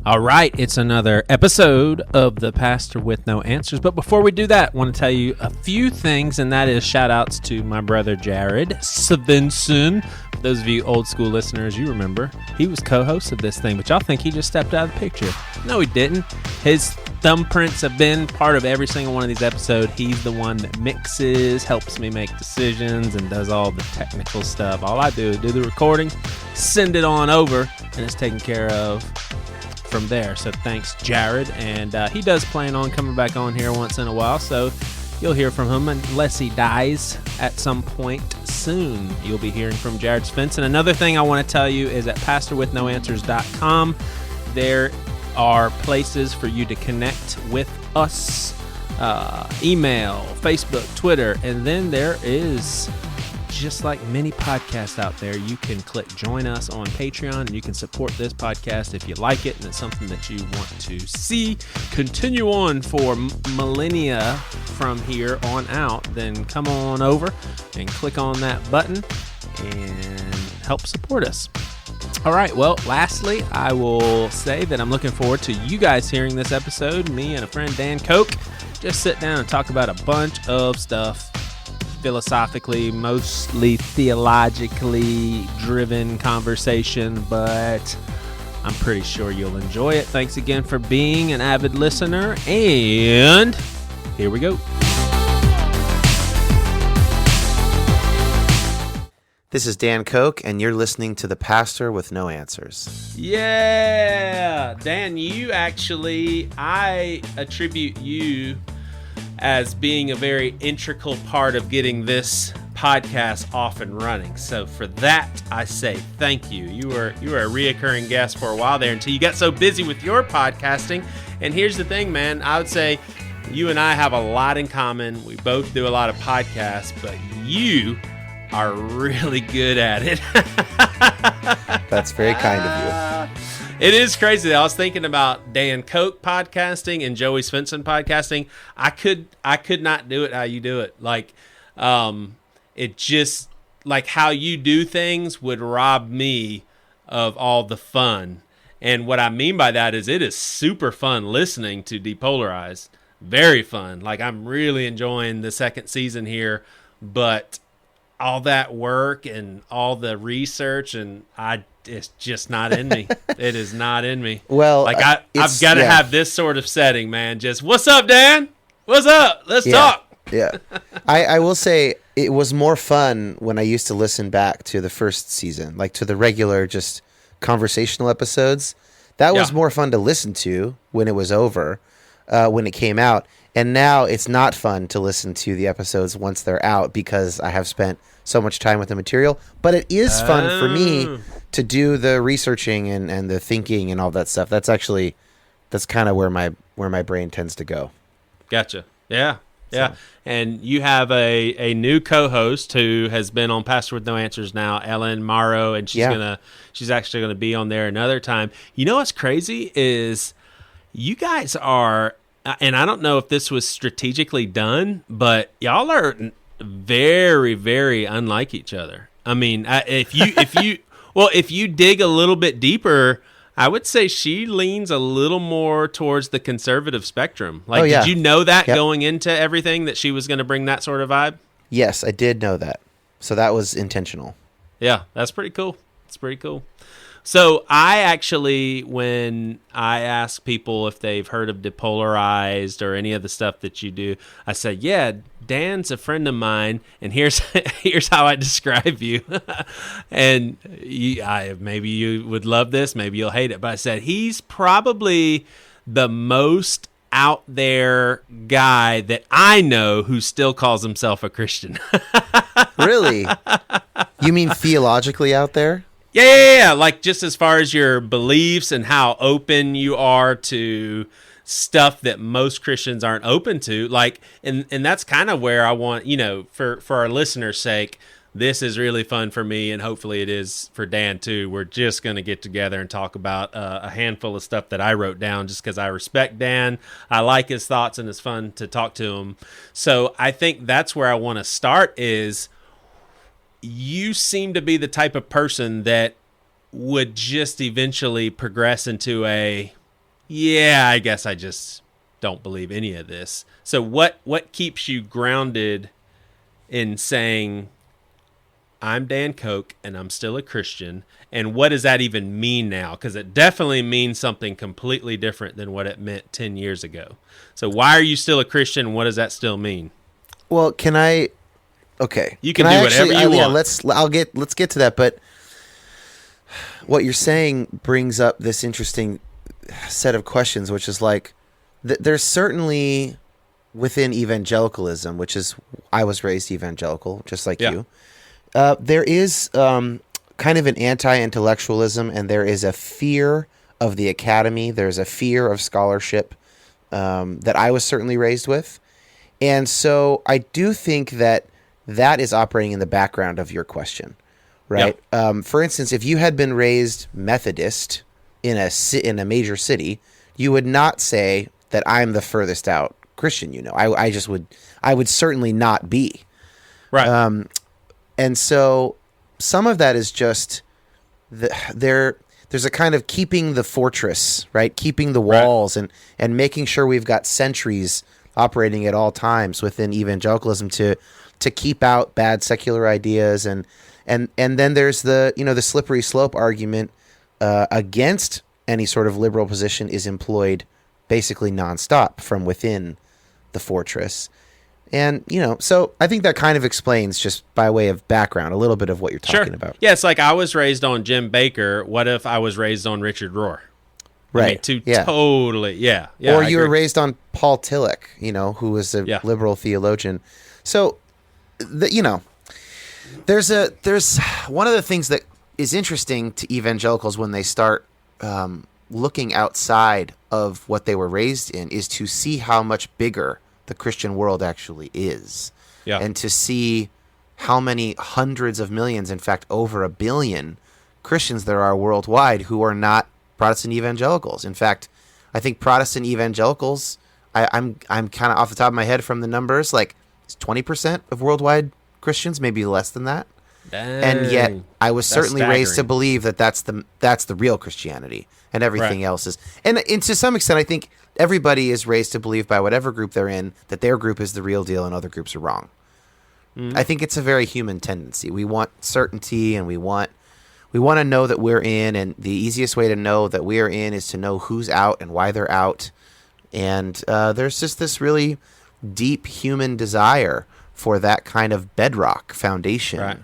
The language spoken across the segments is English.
All right, it's another episode of The Pastor with No Answers. But before we do that, I want to tell you a few things, and that is shout-outs to my brother Jared Svensson. For those of you old school listeners, you remember he was co-host of this thing, but y'all think he just stepped out of the picture. No, he didn't. His thumbprints have been part of every single one of these episodes. He's the one that mixes, helps me make decisions, and does all the technical stuff. All I do is do the recording, send it on over, and it's taken care of from there. So thanks, Jared. And he does plan on coming back on here once in a while, so you'll hear from him unless he dies at some point soon. You'll be hearing from Jared Svensson. Another thing I want to tell you is at pastorwithnoanswers.com there are places for you to connect with us, email, Facebook, Twitter, and then there is, just like many podcasts out there, you can click join us on Patreon and you can support this podcast if you like it and it's something that you want to see continue on for millennia from here on out. Then come on over and click on that button and help support us. All right, well, lastly, I will say that I'm looking forward to you guys hearing this episode. Me and a friend, Dan Koch, just sit down and talk about a bunch of stuff. Philosophically, mostly theologically driven conversation, but I'm pretty sure you'll enjoy it. Thanks again for being an avid listener, and here we go. This is Dan Koch, and you're listening to The Pastor with No Answers. Yeah! Dan, I attribute you as being a very integral part of getting this podcast off and running. So for that, I say thank you. You were a reoccurring guest for a while there until you got so busy with your podcasting. And here's the thing, man. I would say you and I have a lot in common. We both do a lot of podcasts, but you are really good at it. That's very kind of you. It is crazy. I was thinking about Dan Koch podcasting and Joey Svensson podcasting. I could not do it how you do it. Like, it just, like how you do things would rob me of all the fun. And what I mean by that is it is super fun listening to Depolarized. Very fun. Like, I'm really enjoying the second season here, but all that work and all the research and it's just not in me. It is not in me. Well, like I've got to have this sort of setting, man. Just, what's up, Dan? What's up? Let's talk. Yeah. I will say it was more fun when I used to listen back to the first season, like to the regular just conversational episodes. That was more fun to listen to when it was over, when it came out. And now it's not fun to listen to the episodes once they're out because I have spent so much time with the material. But it is fun for me to do the researching and the thinking and all that stuff. That's kind of where my brain tends to go. Gotcha. Yeah. Yeah. So. And you have a new co-host who has been on Pastor with No Answers now, Ellen Morrow, and she's actually gonna be on there another time. You know what's crazy is you guys are, and I don't know if this was strategically done, but y'all are very, very unlike each other. I mean, if you dig a little bit deeper, I would say she leans a little more towards the conservative spectrum. Like, did you know that going into everything, that she was going to bring that sort of vibe? Yes, I did know that. So that was intentional. Yeah, that's pretty cool. It's pretty cool. So I actually, when I ask people if they've heard of Depolarized or any of the stuff that you do, I say, yeah, Dan's a friend of mine, and here's how I describe you. And maybe you would love this, maybe you'll hate it, but I said he's probably the most out there guy that I know who still calls himself a Christian. Really? You mean theologically out there? Yeah. Like, just as far as your beliefs and how open you are to stuff that most Christians aren't open to. Like, and that's kind of where I want, for our listeners' sake, this is really fun for me, and hopefully it is for Dan too. We're just going to get together and talk about a handful of stuff that I wrote down just because I respect Dan. I like his thoughts, and it's fun to talk to him. So I think that's where I want to start is, you seem to be the type of person that would just eventually progress into a yeah, I guess I just don't believe any of this. So what keeps you grounded in saying I'm Dan Koch and I'm still a Christian? And what does that even mean now? Because it definitely means something completely different than what it meant 10 years ago. So why are you still a Christian? What does that still mean? Well, can I? Okay, You can do whatever you want. Yeah, let's get to that. But what you're saying brings up this interesting set of questions, which is like, there's certainly within evangelicalism, which is I was raised evangelical, just like you. There is kind of an anti-intellectualism, and there is a fear of the academy. There's a fear of scholarship that I was certainly raised with. And so I do think that is operating in the background of your question, right? Yeah. For instance, if you had been raised Methodist in a major city, you would not say that I'm the furthest out Christian. I would certainly not be. Right. And so some of that is just there's a kind of keeping the fortress, right? Keeping the walls, right, and making sure we've got sentries operating at all times within evangelicalism to keep out bad secular ideas, and then there's the slippery slope argument against any sort of liberal position is employed basically nonstop from within the fortress. And, so I think that kind of explains, just by way of background, a little bit of what you're talking about. Yeah, it's like I was raised on Jim Bakker. What if I was raised on Richard Rohr? Right. Totally, yeah. Or you were raised on Paul Tillich, who was a liberal theologian. So, there's one of the things that is interesting to evangelicals when they start looking outside of what they were raised in is to see how much bigger the Christian world actually is. Yeah. And to see how many hundreds of millions, in fact, over 1 billion Christians there are worldwide who are not Protestant evangelicals. In fact, I think Protestant evangelicals, I'm kind of off the top of my head from the numbers, like 20% of worldwide Christians, maybe less than that. Dang. And yet I was certainly raised to believe that that's the real Christianity, and everything else is. And to some extent, I think everybody is raised to believe by whatever group they're in that their group is the real deal and other groups are wrong. I think it's a very human tendency. We want certainty, and we want to know that we're in, and the easiest way to know that we are in is to know who's out and why they're out. And there's just this really deep human desire for that kind of bedrock foundation. Right.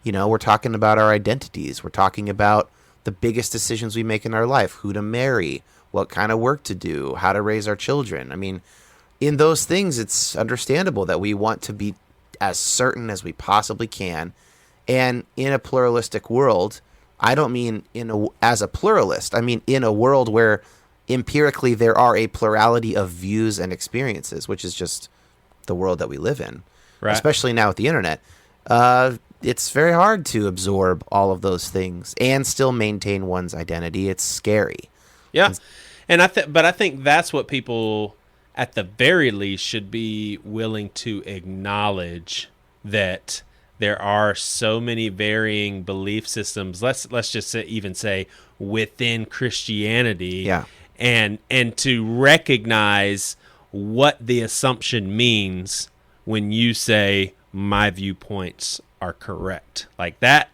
We're talking about our identities. We're talking about the biggest decisions we make in our life, who to marry, what kind of work to do, how to raise our children. I mean, in those things, it's understandable that we want to be as certain as we possibly can. And in a pluralistic world, I don't mean as a pluralist. I mean in a world where empirically there are a plurality of views and experiences, which is just the world that we live in, especially now with the internet. It's very hard to absorb all of those things and still maintain one's identity. It's scary. Yeah. But I think that's what people at the very least should be willing to acknowledge, that there are so many varying belief systems. Let's just say within Christianity, and to recognize what the assumption means when you say my viewpoints are correct. Like that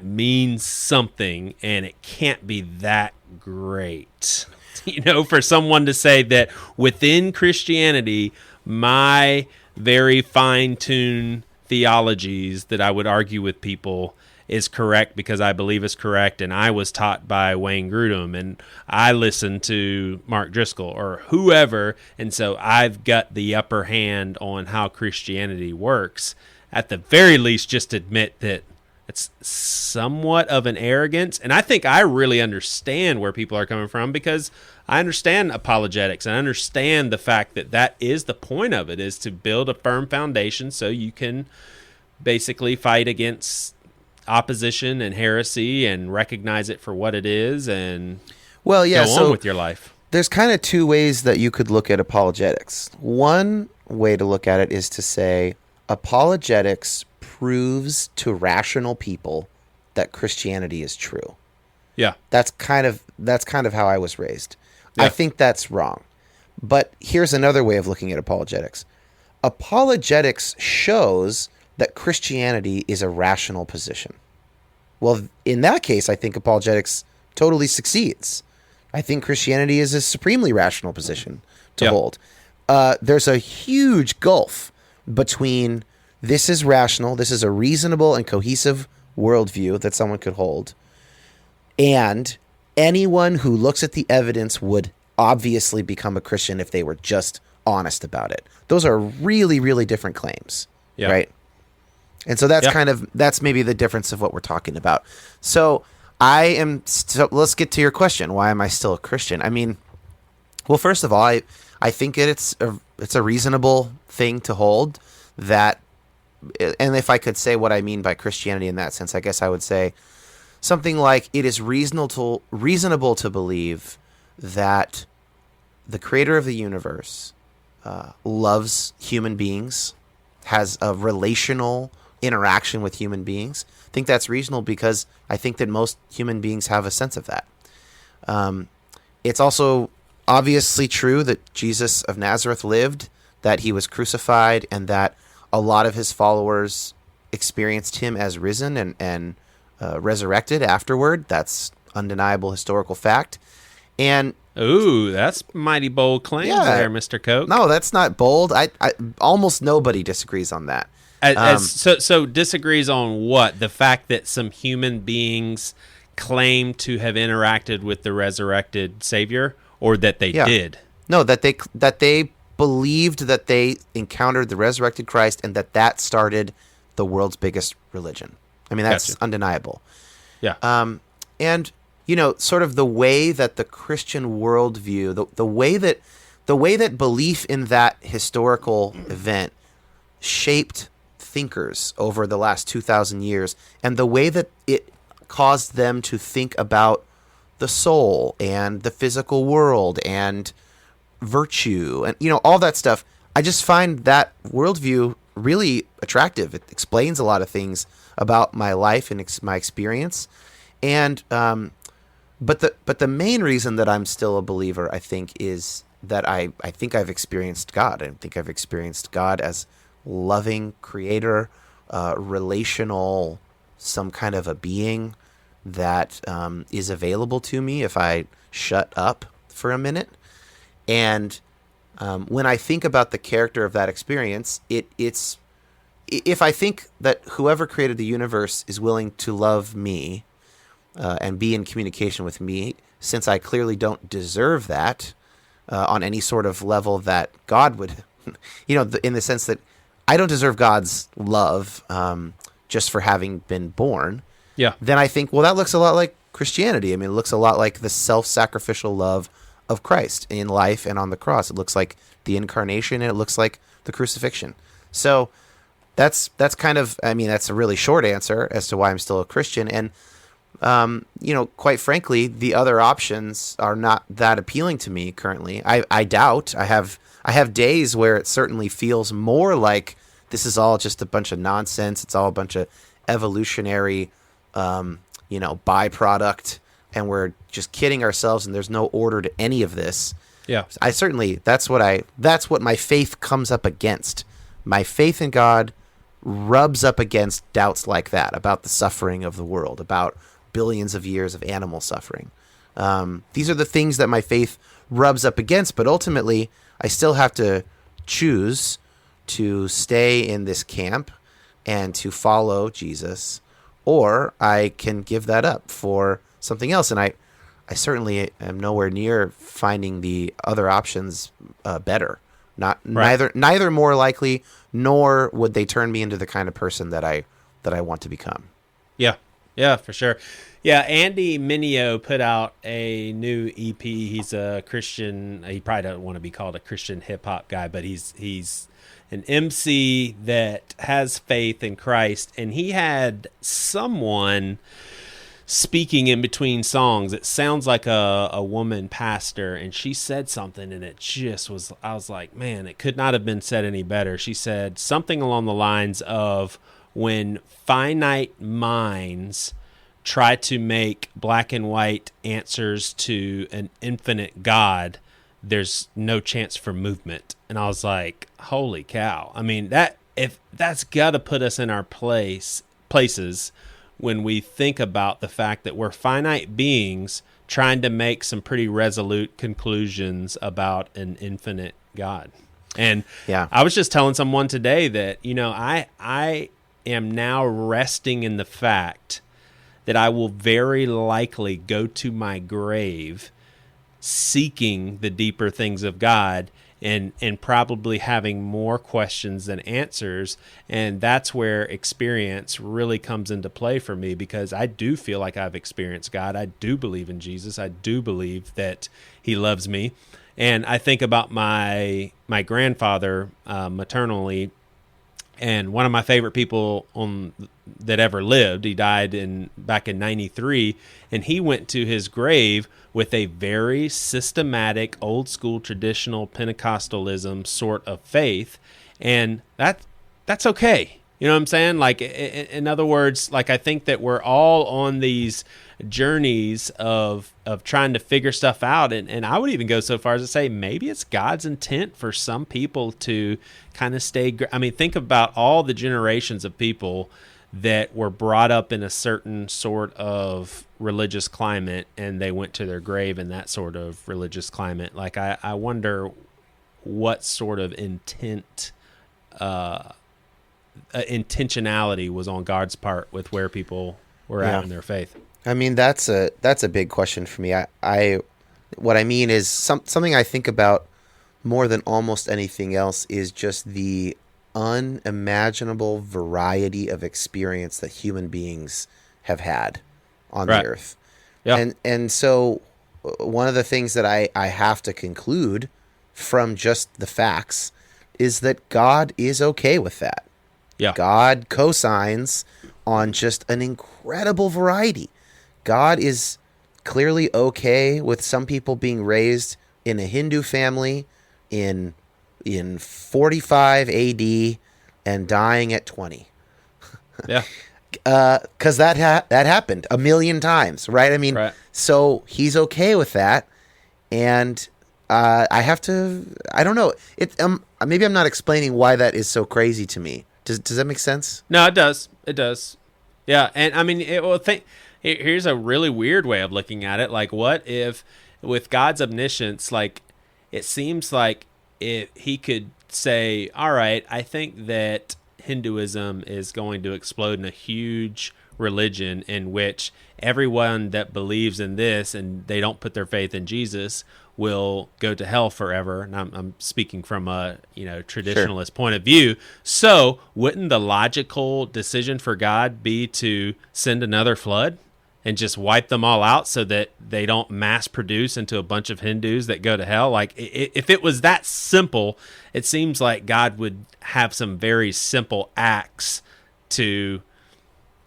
means something, and it can't be that great. For someone to say that within Christianity, my very fine-tuned theologies that I would argue with people is correct because I believe it's correct, and I was taught by Wayne Grudem, and I listened to Mark Driscoll or whoever, and so I've got the upper hand on how Christianity works. At the very least, just admit that it's somewhat of an arrogance. And I think I really understand where people are coming from, because I understand apologetics, and I understand the fact that is the point of it, is to build a firm foundation so you can basically fight against opposition and heresy and recognize it for what it is and go on with your life. There's kind of two ways that you could look at apologetics. One way to look at it is to say apologetics proves to rational people that Christianity is true. Yeah. That's kind of how I was raised. Yeah. I think that's wrong. But here's another way of looking at apologetics. Apologetics shows that Christianity is a rational position. Well, in that case, I think apologetics totally succeeds. I think Christianity is a supremely rational position to hold. There's a huge gulf between this is rational, this is a reasonable and cohesive worldview that someone could hold, and anyone who looks at the evidence would obviously become a Christian if they were just honest about it. Those are really, really different claims, right? And so that's maybe the difference of what we're talking about. So let's get to your question. Why am I still a Christian? I mean, well, first of all, I think it's a reasonable thing to hold that, and if I could say what I mean by Christianity in that sense, I guess I would say something like it is reasonable to believe that the creator of the universe loves human beings, has a relational interaction with human beings. I think that's reasonable because I think that most human beings have a sense of that. It's also obviously true that Jesus of Nazareth lived, that he was crucified, and that a lot of his followers experienced him as risen and resurrected afterward. That's undeniable historical fact. And ooh, that's mighty bold claims there, Mr. Koch. No, that's not bold. I almost nobody disagrees on that. So disagrees on what? The fact that some human beings claim to have interacted with the resurrected Savior, or that they did? No, that they believed that they encountered the resurrected Christ, and that started the world's biggest religion. I mean, that's undeniable. Yeah. And sort of the way that the Christian worldview, the way that belief in that historical event shaped thinkers over the last 2,000 years, and the way that it caused them to think about the soul and the physical world and virtue and all that stuff. I just find that worldview really attractive. It explains a lot of things about my life and my experience. And but the main reason that I'm still a believer, I think, is that I think I've experienced God. I think I've experienced God as loving creator, relational, some kind of a being that is available to me if I shut up for a minute. And when I think about the character of that experience, it's if I think that whoever created the universe is willing to love me and be in communication with me, since I clearly don't deserve that on any sort of level that God would, in the sense that I don't deserve God's love just for having been born. Yeah. Then I think, well, that looks a lot like Christianity. I mean, it looks a lot like the self-sacrificial love of Christ in life and on the cross. It looks like the incarnation, and it looks like the crucifixion. So that's kind of, I mean, that's a really short answer as to why I'm still a Christian. And quite frankly, the other options are not that appealing to me currently. I doubt. I have days where it certainly feels more like this is all just a bunch of nonsense. It's all a bunch of evolutionary, byproduct, and we're just kidding ourselves, and there's no order to any of this. Yeah. That's what my faith comes up against. My faith in God rubs up against doubts like that about the suffering of the world, about billions of years of animal suffering. These are the things that my faith rubs up against, but ultimately I still have to choose to stay in this camp and to follow Jesus, or I can give that up for something else. And I certainly am nowhere near finding the other options better. Neither more likely, nor would they turn me into the kind of person that I want to become. Yeah, for sure. Yeah, Andy Mineo put out a new EP. He's a Christian. He probably doesn't want to be called a Christian hip hop guy, but he's an MC that has faith in Christ, and he had someone speaking in between songs. It sounds like a woman pastor, and she said something, and it just was, I was like, man, it could not have been said any better. She said something along the lines of, when finite minds try to make black and white answers to an infinite God, there's no chance for movement. And I was like, holy cow. I mean, that's got to put us in our places when we think about the fact that we're finite beings trying to make some pretty resolute conclusions about an infinite God. And I was just telling someone today that, I am now resting in the fact that I will very likely go to my grave seeking the deeper things of God and probably having more questions than answers. And that's where experience really comes into play for me, because I do feel like I've experienced God. I do believe in Jesus. I do believe that he loves me. And I think about my grandfather maternally, and one of my favorite people that ever lived. He died back in 93, and he went to his grave with a very systematic, old school, traditional Pentecostalism sort of faith, and that's okay. You know what I'm saying? Like, in other words, like, I think that we're all on these journeys of trying to figure stuff out, and I would even go so far as to say maybe it's God's intent for some people to kind of stay. I mean, think about all the generations of people that were brought up in a certain sort of religious climate, and they went to their grave in that sort of religious climate. Like, I wonder what sort of intentionality was on God's part with where people were at in their faith. I mean, that's a big question for me. What I mean is something I think about more than almost anything else is just the unimaginable variety of experience that human beings have had on the earth. Yeah. And so one of the things that I have to conclude from just the facts is that God is okay with that. Yeah. God cosigns on just an incredible variety. God is clearly okay with some people being raised in a Hindu family in 45 AD and dying at 20. Yeah. Because that happened a million times, right? I mean, so he's okay with that. And I don't know. Maybe I'm not explaining why that is so crazy to me. Does that make sense? No, it does. It does. Yeah. And I mean, here's a really weird way of looking at it. Like, what if with God's omniscience, like, it seems like if he could say, all right, I think that Hinduism is going to explode in a huge religion in which everyone that believes in this and they don't put their faith in Jesus will go to hell forever. And I'm speaking from a traditionalist point of view. So wouldn't the logical decision for God be to send another flood and just wipe them all out so that they don't mass produce into a bunch of Hindus that go to hell? Like, if it was that simple, it seems like God would have some very simple acts to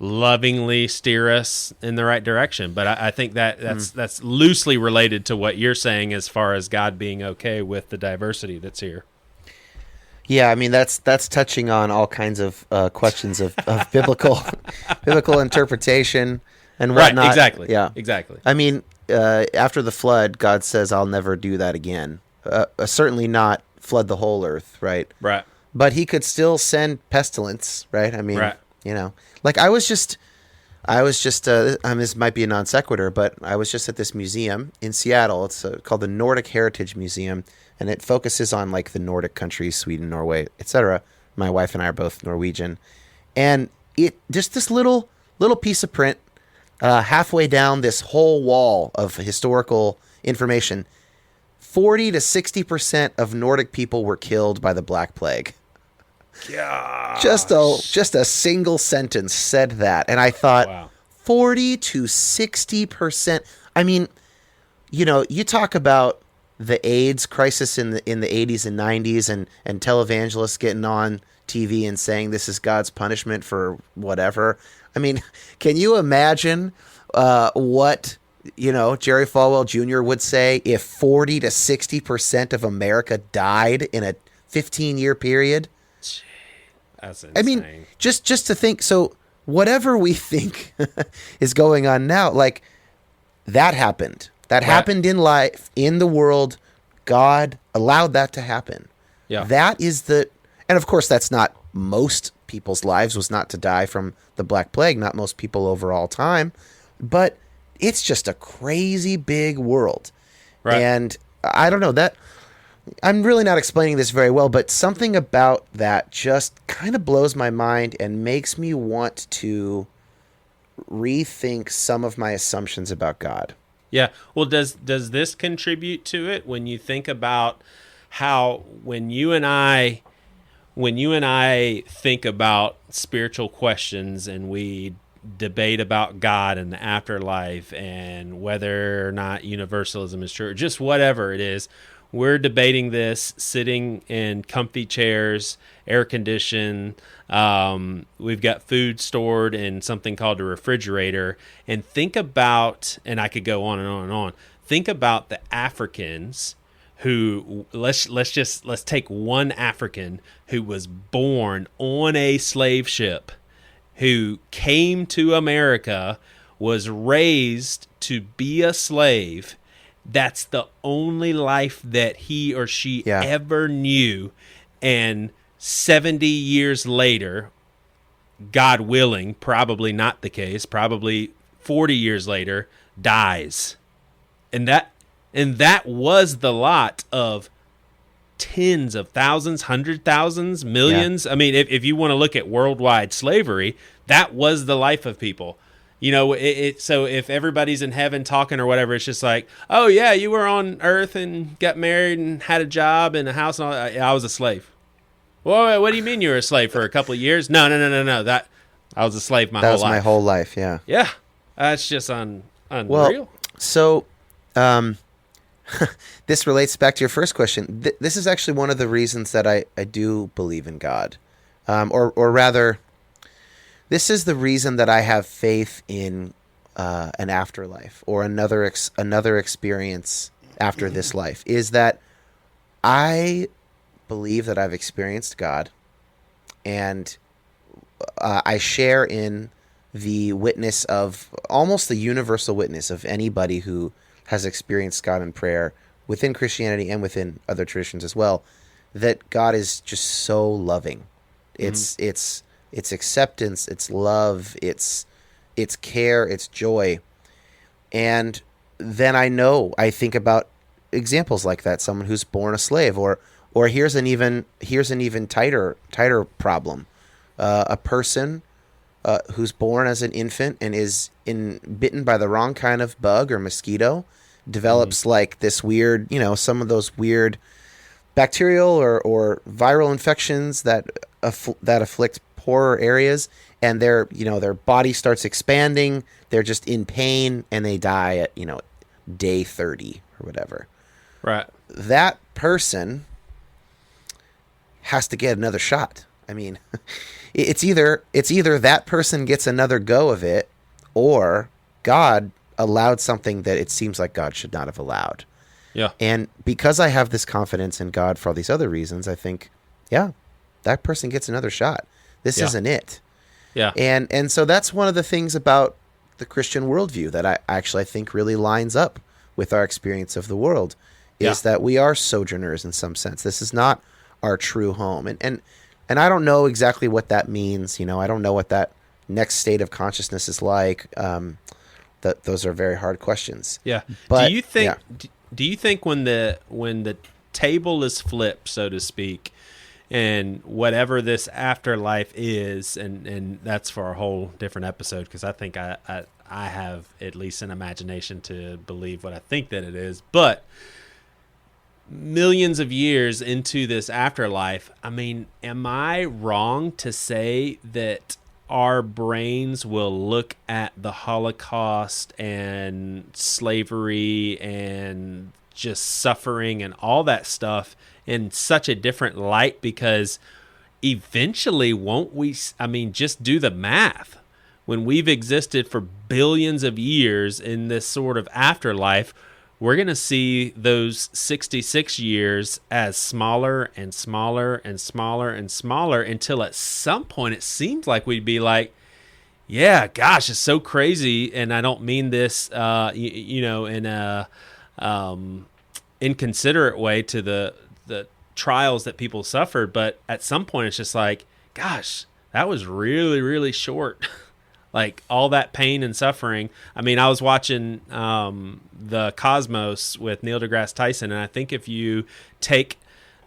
lovingly steer us in the right direction. But I think that's loosely related to what you're saying as far as God being okay with the diversity that's here. Yeah, I mean, that's touching on all kinds of questions of biblical interpretation and whatnot. Right, exactly. Yeah, exactly. I mean, after the flood, God says, "I'll never do that again." Certainly not flood the whole earth, right? Right. But he could still send pestilence, right? I mean, like I was just, this might be a non sequitur, but I was just at this museum in Seattle. It's called the Nordic Heritage Museum, and it focuses on like the Nordic countries, Sweden, Norway, etc. My wife and I are both Norwegian, and it just this little piece of print. Halfway down this whole wall of historical information, 40 to 60% of Nordic people were killed by the Black Plague. Gosh. Just a single sentence said that, and I thought, wow. 40 to 60%. I mean, you talk about the AIDS crisis in the 80s and 90s, and televangelists getting on TV and saying this is God's punishment for whatever. I mean, can you imagine what Jerry Falwell Jr. would say if 40 to 60% of America died in a 15-year period? That's insane. I mean, just to think. So whatever we think is going on now, like that happened. That happened in life, in the world. God allowed that to happen. Yeah. That is and of course that's not most people's lives, was not to die from the Black Plague, not most people over all time, but it's just a crazy big world. Right. And I don't know, that I'm really not explaining this very well, but something about that just kind of blows my mind and makes me want to rethink some of my assumptions about God. Yeah. Well, does this contribute to it when you think about how when you and I think about spiritual questions and we debate about God and the afterlife and whether or not universalism is true, or just whatever it is, we're debating this sitting in comfy chairs, air conditioned. We've got food stored in something called a refrigerator. And think about, and I could go on and on and on. Think about the Africans who, let's take one African who was born on a slave ship, who came to America, was raised to be a slave. That's the only life that he or she ever knew. And 70 years later, God willing, probably not the case, probably 40 years later, dies. And that was the lot of tens of thousands, hundred thousands, millions. Yeah. I mean, if you want to look at worldwide slavery, that was the life of people. You know, so if everybody's in heaven talking or whatever, it's just like, oh, yeah, you were on earth and got married and had a job and a house and all that. I was a slave. Well, what do you mean you were a slave for a couple of years? No. That I was a slave my whole life. That was my whole life, yeah. Yeah. That's just unreal. Well, so this relates back to your first question. This is actually one of the reasons that I do believe in God. Or rather, this is the reason that I have faith in an afterlife or another experience after this life, is that I believe that I've experienced God, and I share in the witness of almost the universal witness of anybody who has experienced God in prayer within Christianity and within other traditions as well, that God is just so loving. It's acceptance, it's love, it's care, it's joy. And then I think about examples like that, someone who's born a slave, or here's an even tighter problem. A person who's born as an infant and is bitten by the wrong kind of bug or mosquito, develops like this weird, some of those weird bacterial or viral infections that afflict poorer areas, and their body starts expanding, they're just in pain, and they die at day 30 or whatever. Right. That person has to get another shot. I mean, it's either that person gets another go of it, or God allowed something that it seems like God should not have allowed. Yeah. And because I have this confidence in God for all these other reasons, I think, that person gets another shot. This isn't it. Yeah. And so that's one of the things about the Christian worldview that I think really lines up with our experience of the world, is that we are sojourners in some sense. This is not our true home. And I don't know exactly what that means. I don't know what that next state of consciousness is like. Those are very hard questions. Yeah. But do you think when the table is flipped, so to speak, and whatever this afterlife is, and that's for a whole different episode, because I think I have at least an imagination to believe what I think that it is, but millions of years into this afterlife, I mean, am I wrong to say that our brains will look at the Holocaust and slavery and just suffering and all that stuff in such a different light? Because eventually, won't we, just do the math. When we've existed for billions of years in this sort of afterlife, we're going to see those 66 years as smaller and smaller and smaller and smaller, until at some point it seems like we'd be like, Yeah, gosh, it's so crazy, and I don't mean this, in a inconsiderate way to the trials that people suffered, but at some point, it's just like, gosh, that was really, really short. Like all that pain and suffering. I mean, I was watching the Cosmos with Neil deGrasse Tyson, and I think if you take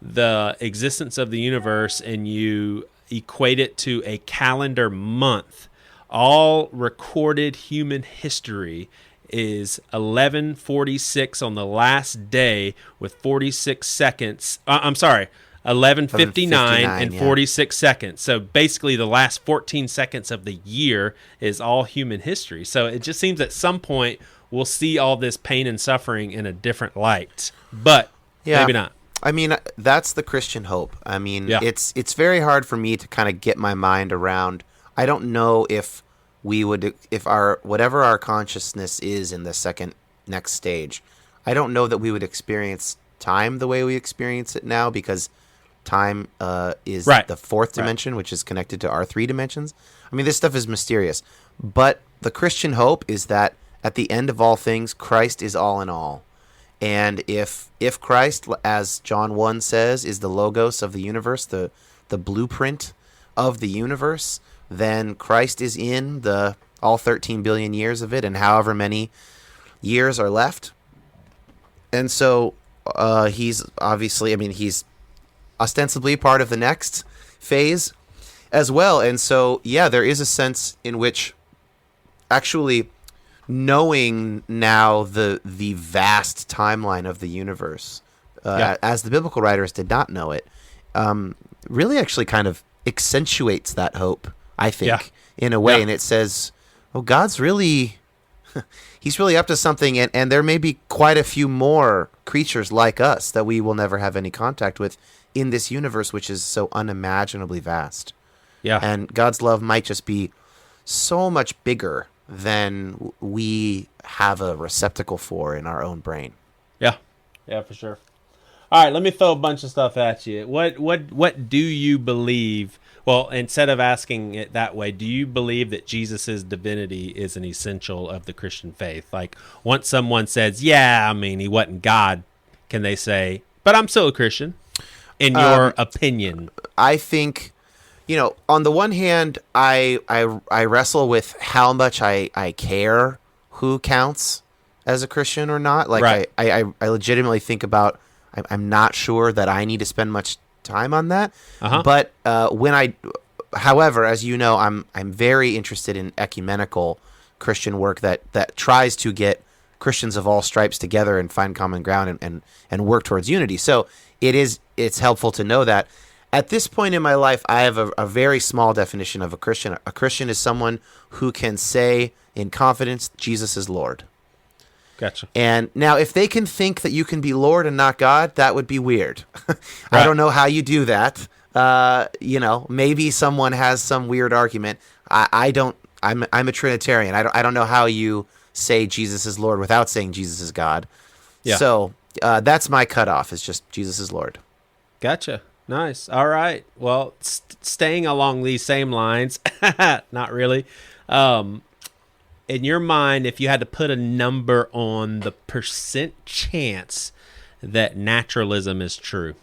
the existence of the universe and you equate it to a calendar month, all recorded human history is 11:46 on the last day with 46 seconds. I'm sorry, 11:59 and 46 seconds. So basically the last 14 seconds of the year is all human history. So it just seems at some point we'll see all this pain and suffering in a different light. But maybe not. I mean, that's the Christian hope. I mean, it's very hard for me to kind of get my mind around. I don't know if whatever our consciousness is in the next stage, I don't know that we would experience time the way we experience it now, because time is the fourth dimension, which is connected to our three dimensions. I mean, this stuff is mysterious, but the Christian hope is that at the end of all things, Christ is all in all. And if Christ, as John 1 says, is the logos of the universe, the blueprint of the universe, then Christ is in all 13 billion years of it, and however many years are left. And so he's obviously, he's ostensibly part of the next phase as well. And so, there is a sense in which actually knowing now the vast timeline of the universe, as the biblical writers did not know it, really actually kind of accentuates that hope, I think, in a way. And it says, oh, God's really, he's really up to something. And there may be quite a few more creatures like us that we will never have any contact with in this universe, which is so unimaginably vast. Yeah. And God's love might just be so much bigger than we have a receptacle for in our own brain. Yeah, for sure. All right, let me throw a bunch of stuff at you. What do you believe? Well, instead of asking it that way, do you believe that Jesus' divinity is an essential of the Christian faith? Like, once someone says, he wasn't God, can they say, but I'm still a Christian, in your opinion? I think, on the one hand, I wrestle with how much I care who counts as a Christian or not. Like, I legitimately think about, I'm not sure that I need to spend much time on that. But however, as you know, I'm very interested in ecumenical Christian work that tries to get Christians of all stripes together and find common ground and work towards unity. So it's helpful to know that. At this point in my life, I have a very small definition of a Christian. A Christian is someone who can say in confidence, Jesus is Lord. Gotcha. And now, if they can think that you can be Lord and not God, that would be weird. I don't know how you do that. Maybe someone has some weird argument. I don't. I'm a Trinitarian. I don't know how you say Jesus is Lord without saying Jesus is God. Yeah. So that's my cutoff. Is just Jesus is Lord. Gotcha. Nice. All right. Well, staying along these same lines, not really. In your mind, if you had to put a number on the percent chance that naturalism is true.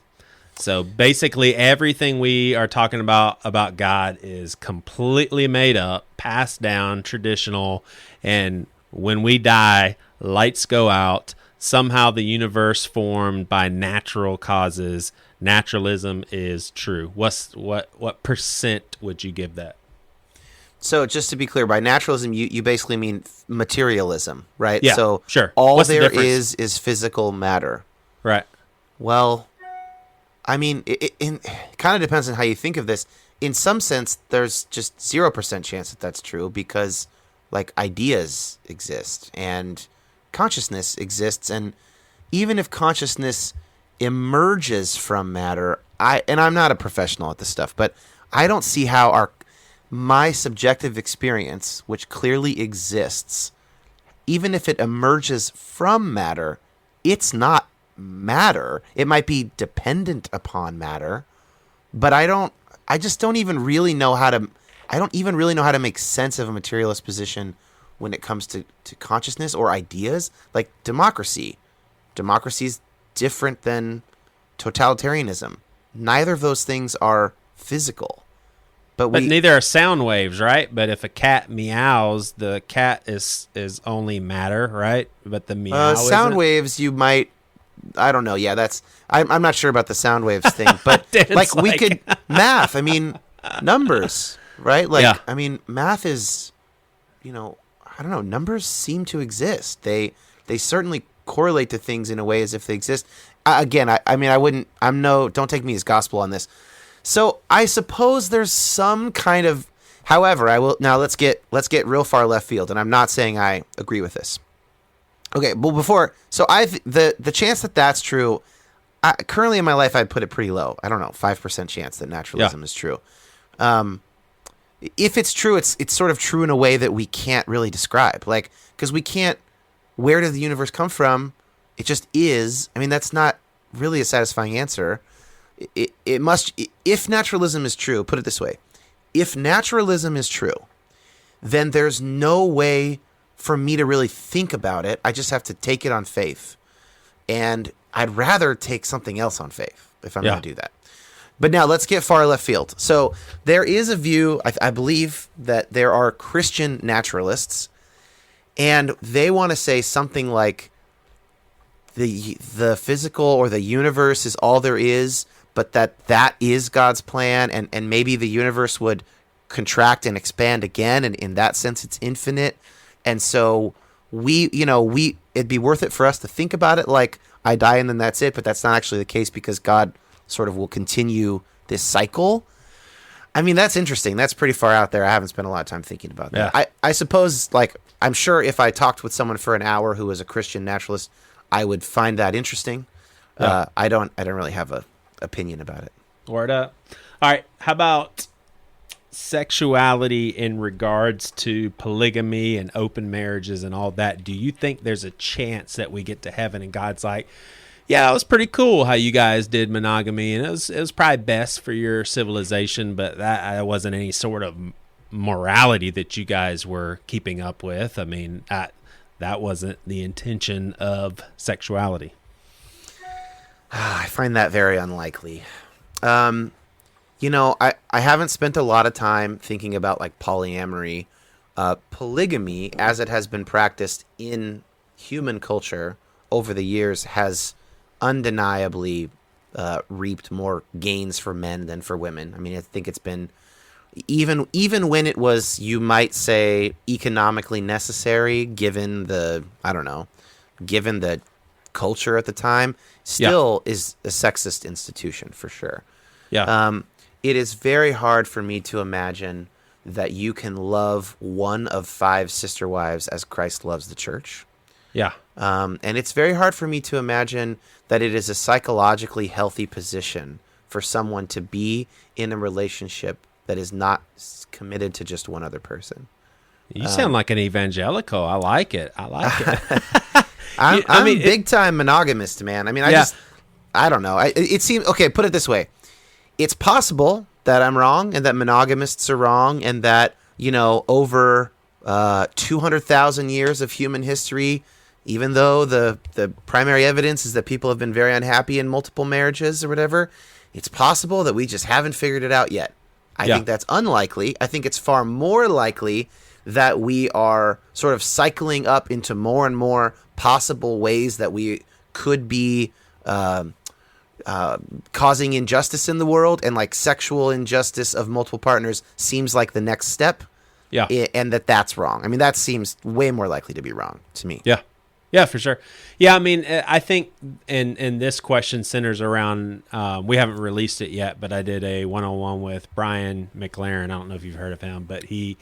So basically everything we are talking about God is completely made up, passed down, traditional, and when we die, lights go out. Somehow the universe formed by natural causes. Naturalism is true. What percent would you give that? So just to be clear, by naturalism, you basically mean materialism, right? Yeah, so sure. All What's there the is physical matter. Right. Well, it kind of depends on how you think of this. In some sense, there's just 0% chance that that's true because, ideas exist and consciousness exists, and even if consciousness emerges from matter, I'm not a professional at this stuff, but I don't see how my subjective experience, which clearly exists, even if it emerges from matter, it's not matter. It might be dependent upon matter, but I just don't even really know how I don't even really know how to make sense of a materialist position when it comes to consciousness or ideas. Like democracy. Democracy is different than totalitarianism. Neither of those things are physical. But neither are sound waves, right? But if a cat meows, the cat is only matter, right? But the meow sound isn't? waves, you might. I don't know. Yeah, I'm not sure about the sound waves thing, but like we could math. I mean, numbers, right? Like, Yeah. I mean, math is, I don't know. Numbers seem to exist. They certainly correlate to things in a way as if they exist. Again, I mean, I wouldn't. Don't take me as gospel on this. So I suppose there's some kind of. However, I will now. Let's get real far left field, and I'm not saying I agree with this. Okay, well, the chance that that's true, currently in my life, I'd put it pretty low. I don't know, 5% chance that naturalism is true. If it's true, it's sort of true in a way that we can't really describe. Like, because we can't, where does the universe come from? It just is. I mean, that's not really a satisfying answer. It must, if naturalism is true, put it this way. If naturalism is true, then there's no way for me to really think about it. I just have to take it on faith. And I'd rather take something else on faith if I'm going to do that. But now let's get far left field. So there is a view, I believe, that there are Christian naturalists, and they want to say something like the physical or the universe is all there is, but that is God's plan, and maybe the universe would contract and expand again, and in that sense it's infinite. And so it'd be worth it for us to think about it like I die and then that's it, but that's not actually the case because God sort of will continue this cycle. I mean, that's interesting. That's pretty far out there. I haven't spent a lot of time thinking about that. Yeah. I suppose, like, I'm sure if I talked with someone for an hour who was a Christian naturalist, I would find that interesting. Yeah. I don't really have a opinion about it. Word up. All right. How about sexuality in regards to polygamy and open marriages and all that? Do you think there's a chance that we get to heaven and God's like, yeah, it was pretty cool how you guys did monogamy, and it was probably best for your civilization, but that wasn't any sort of morality that you guys were keeping up with? I mean, that wasn't the intention of sexuality. I find that very unlikely. I haven't spent a lot of time thinking about like polyamory. Polygamy, as it has been practiced in human culture over the years, has undeniably reaped more gains for men than for women. I mean, I think it's been, even when it was, you might say, economically necessary, given the culture at the time, still is a sexist institution for sure. Yeah. It is very hard for me to imagine that you can love one of 5 sister wives as Christ loves the church. Yeah. And it's very hard for me to imagine that it is a psychologically healthy position for someone to be in a relationship that is not committed to just one other person. You sound like an evangelical. I like it. I'm big time monogamist, man. I mean, I don't know. It seems, okay, put it this way. It's possible that I'm wrong and that monogamists are wrong and that, over 200,000 years of human history, even though the primary evidence is that people have been very unhappy in multiple marriages or whatever, it's possible that we just haven't figured it out yet. I think that's unlikely. I think it's far more likely that we are sort of cycling up into more and more possible ways that we could be causing injustice in the world, and like sexual injustice of multiple partners seems like the next step. Yeah. And that's wrong. I mean, that seems way more likely to be wrong to me. Yeah. Yeah, for sure. Yeah, I mean, I think in this question centers around, we haven't released it yet, but I did a one-on-one with Brian McLaren. I don't know if you've heard of him, but he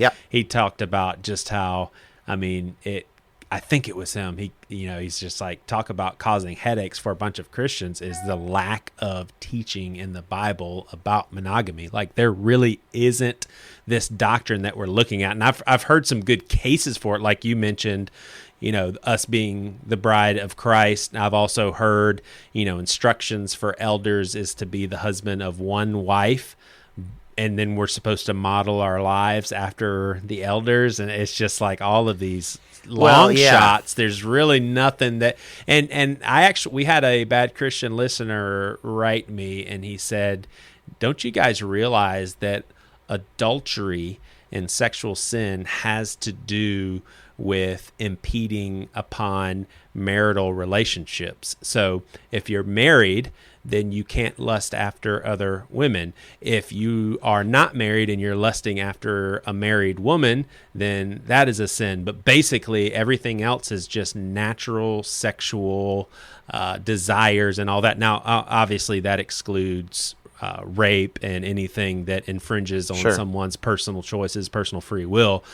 talked about just how, I mean, I think it was him. He's just like, talk about causing headaches for a bunch of Christians is the lack of teaching in the Bible about monogamy. Like, there really isn't this doctrine that we're looking at. And I've heard some good cases for it. Like you mentioned, us being the bride of Christ. I've also heard, instructions for elders is to be the husband of one wife. and then we're supposed to model our lives after the elders, and it's just like all of these long shots. There's really nothing that, and we had a bad Christian listener write me, and he said, don't you guys realize that adultery and sexual sin has to do with impeding upon marital relationships? So if you're married, then you can't lust after other women. If you are not married and you're lusting after a married woman, then that is a sin. But basically, everything else is just natural sexual desires and all that. Now, obviously, that excludes rape and anything that infringes on someone's personal choices, personal free will.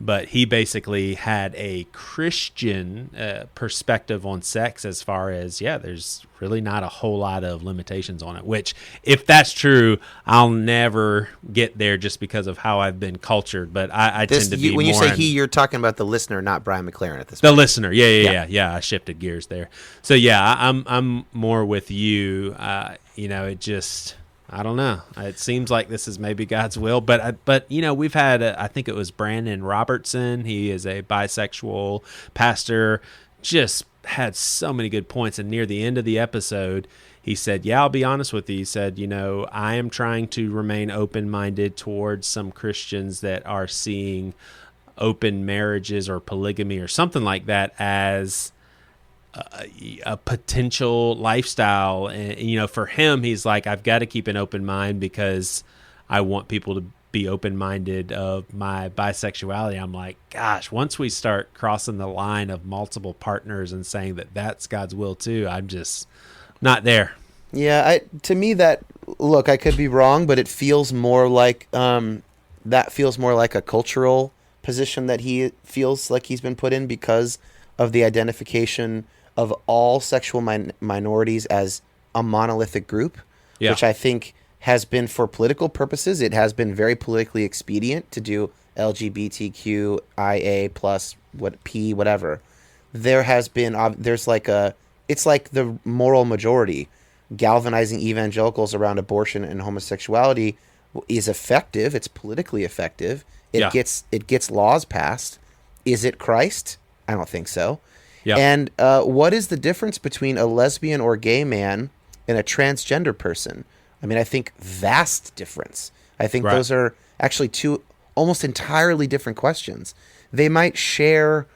But he basically had a Christian perspective on sex as far as, there's really not a whole lot of limitations on it, which if that's true, I'll never get there just because of how I've been cultured. But I tend to be when you more say you're talking about the listener, not Brian McLaren at this point. The listener. Yeah. I shifted gears there. So I'm more with you. It just, I don't know. It seems like this is maybe God's will, but we've had I think it was Brandon Robertson. He is a bisexual pastor. Just had so many good points, and near the end of the episode, he said, "I'll be honest with you." He said, "I am trying to remain open-minded towards some Christians that are seeing open marriages or polygamy or something like that as a potential lifestyle." And for him, he's like, I've got to keep an open mind because I want people to be open-minded of my bisexuality. I'm like, gosh, once we start crossing the line of multiple partners and saying that that's God's will too, I'm just not there. To me, I could be wrong, but it feels more like that feels more like a cultural position that he feels like he's been put in because of the identification of all sexual minorities as a monolithic group, which I think has been for political purposes. It has been very politically expedient to do LGBTQIA plus whatever. There has been it's like the moral majority galvanizing evangelicals around abortion and homosexuality is effective. It's politically effective. It gets laws passed. Is it Christ? I don't think so. Yep. And what is the difference between a lesbian or gay man and a transgender person? I mean, I think vast difference. I think those are actually two almost entirely different questions. They might share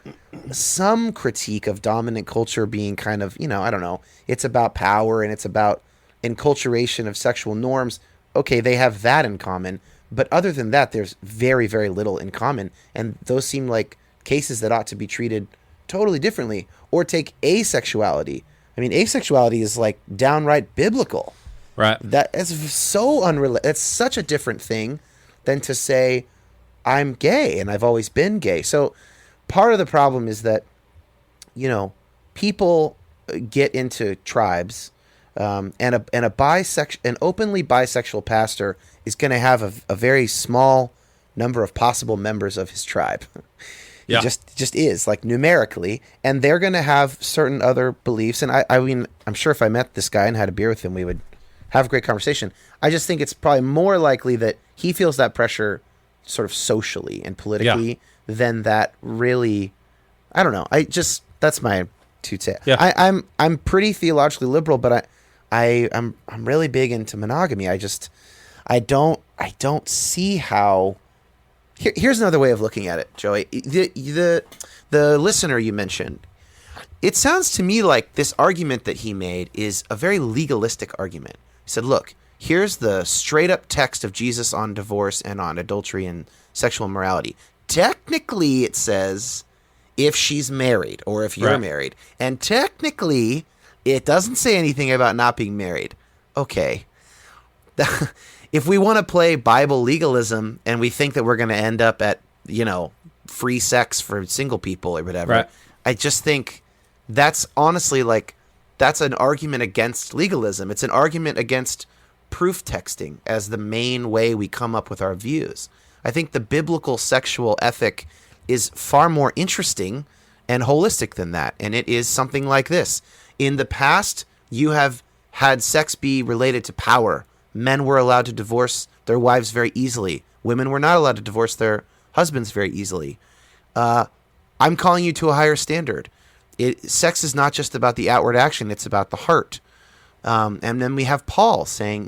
some critique of dominant culture being kind of, I don't know, it's about power and it's about enculturation of sexual norms. Okay, they have that in common. But other than that, there's very, very little in common. And those seem like cases that ought to be treated totally differently. Or take asexuality. I mean, asexuality is like downright biblical. Right. That is so unrelated. It's such a different thing than to say, I'm gay and I've always been gay. So part of the problem is that, people get into tribes, and an openly bisexual pastor is going to have a very small number of possible members of his tribe. Yeah. It just is, like, numerically, and they're going to have certain other beliefs. And I mean, I'm sure if I met this guy and had a beer with him, we would have a great conversation. I just think it's probably more likely that he feels that pressure sort of socially and politically than that really. I don't know. That's my two cents. Yeah. I'm pretty theologically liberal, but I'm really big into monogamy. I don't see how. Here's another way of looking at it, Joey. The listener you mentioned, it sounds to me like this argument that he made is a very legalistic argument. He said, look, here's the straight up text of Jesus on divorce and on adultery and sexual immorality. Technically, it says if she's married or if you're married. And technically, it doesn't say anything about not being married. Okay. If we want to play Bible legalism and we think that we're going to end up at, free sex for single people or whatever, I just think that's honestly that's an argument against legalism. It's an argument against proof texting as the main way we come up with our views. I think the biblical sexual ethic is far more interesting and holistic than that. And it is something like this. In the past, you have had sex be related to power Men were allowed to divorce their wives very easily. Women were not allowed to divorce their husbands very easily. I'm calling you to a higher standard. Sex is not just about the outward action; it's about the heart. And then we have Paul saying,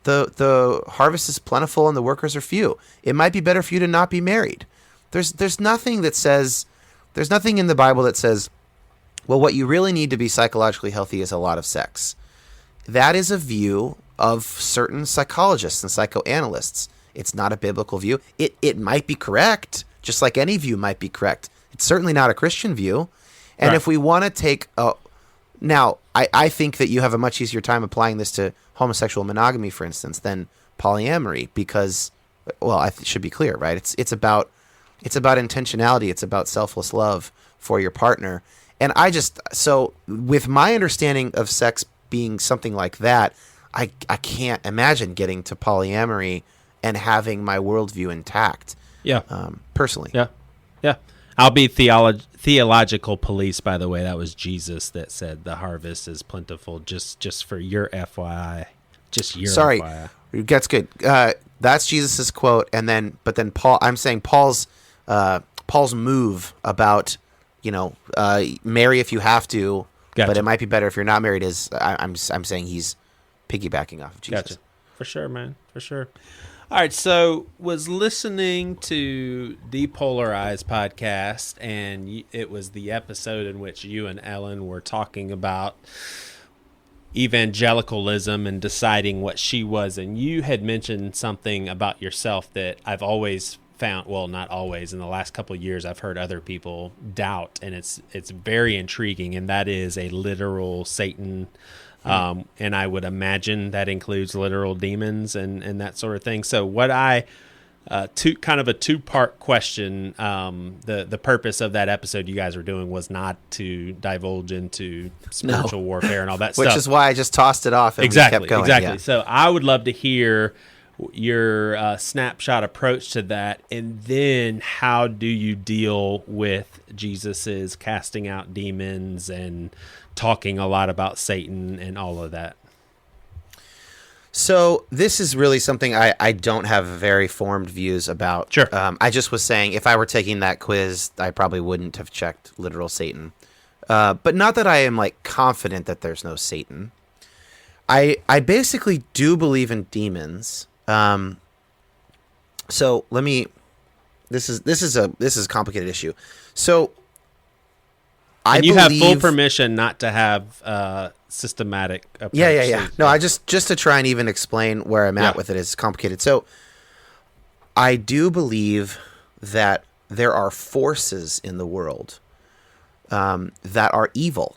the harvest is plentiful and the workers are few. It might be better for you to not be married. There's nothing in the Bible that says, well, what you really need to be psychologically healthy is a lot of sex. That is a view of certain psychologists and psychoanalysts. It's not a biblical view. It might be correct, just like any view might be correct. It's certainly not a Christian view. And if we want to take now, I think that you have a much easier time applying this to homosexual monogamy, for instance, than polyamory, because, well, I should be clear, right? It's about intentionality. It's about selfless love for your partner. And so with my understanding of sex being something like that, I can't imagine getting to polyamory and having my worldview intact. Yeah. Personally. Yeah. Yeah. I'll be theological police, by the way. That was Jesus that said the harvest is plentiful, just for your FYI. Sorry. FYI. That's good. That's Jesus's quote. But then Paul, I'm saying Paul's move about, marry if you have to, but it might be better if you're not married I'm saying he's piggybacking off of Jesus. Gotcha. For sure, man. For sure. All right, so was listening to Depolarized podcast, and it was the episode in which you and Ellen were talking about evangelicalism and deciding what she was, and you had mentioned something about yourself that I've always found, well, not always, in the last couple of years I've heard other people doubt, and it's very intriguing, and that is a literal Satan. And I would imagine that includes literal demons and that sort of thing. So what kind of a two-part question. The purpose of that episode you guys were doing was not to divulge into spiritual warfare and all that stuff. Which is why I just tossed it off and we kept going. Exactly. Yeah. So I would love to hear your snapshot approach to that, and then how do you deal with Jesus's casting out demons and talking a lot about Satan and all of that? So this is really something I don't have very formed views about. Sure. I just was saying if I were taking that quiz, I probably wouldn't have checked literal Satan. But not that I am like confident that there's no Satan. I basically do believe in demons. So let me. This is a complicated issue. So. And you have full permission not to have systematic approach. Yeah. No, I just to try and even explain where I'm at with it is complicated. So I do believe that there are forces in the world that are evil,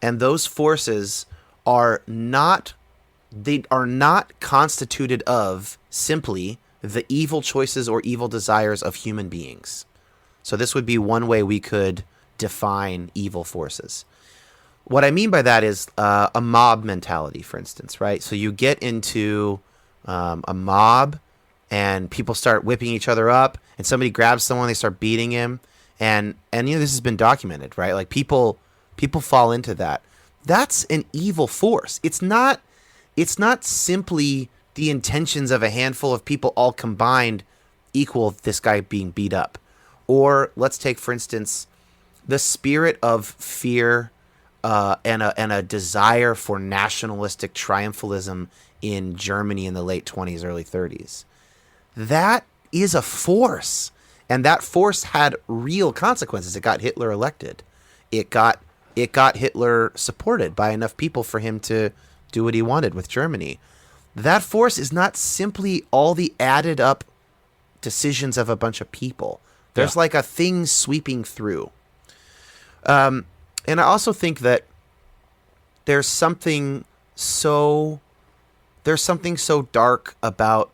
and those forces are not constituted of simply the evil choices or evil desires of human beings. So this would be one way we could define evil forces. What I mean by that is a mob mentality, for instance, right? So you get into a mob and people start whipping each other up, and somebody grabs someone, they start beating him, and this has been documented, right? Like people fall into that. That's an evil force. It's not simply the intentions of a handful of people all combined equal this guy being beat up. Or let's take, for instance, the spirit of fear and a desire for nationalistic triumphalism in Germany in the late 20s, early 30s. That is a force. And that force had real consequences. It got Hitler elected. It got Hitler supported by enough people for him to do what he wanted with Germany. That force is not simply all the added up decisions of a bunch of people. There's like a thing sweeping through. And I also think that there's something so dark about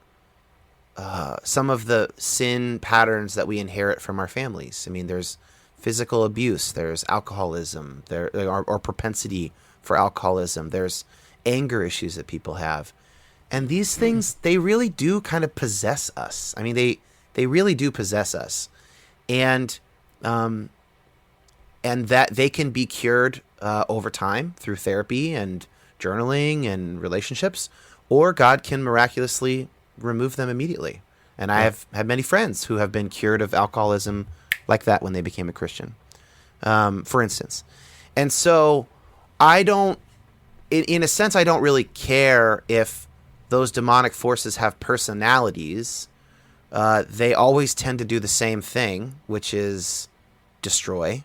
some of the sin patterns that we inherit from our families. I mean, there's physical abuse, there's alcoholism, or propensity for alcoholism, there's anger issues that people have. And these things, they really do kind of possess us. I mean, they really do possess us. And that they can be cured over time through therapy and journaling and relationships, or God can miraculously remove them immediately. And I have had many friends who have been cured of alcoholism like that when they became a Christian, for instance. And so I don't, in a sense, I don't really care if those demonic forces have personalities. They always tend to do the same thing, which is destroy.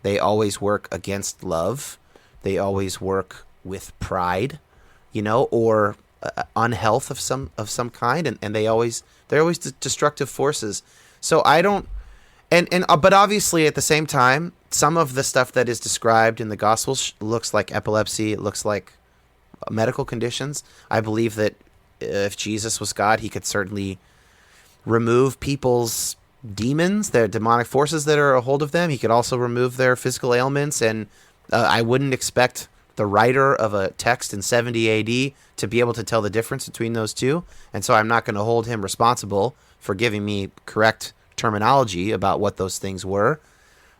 They always work against love. They always work with pride, or unhealth of some kind, and they're always destructive forces. So I don't, but obviously at the same time, some of the stuff that is described in the Gospels looks like epilepsy. It looks like medical conditions. I believe that if Jesus was God, he could certainly remove people's demons, their demonic forces that are a hold of them. He could also remove their physical ailments, and I wouldn't expect the writer of a text in 70 AD to be able to tell the difference between those two. And so I'm not going to hold him responsible for giving me correct terminology about what those things were.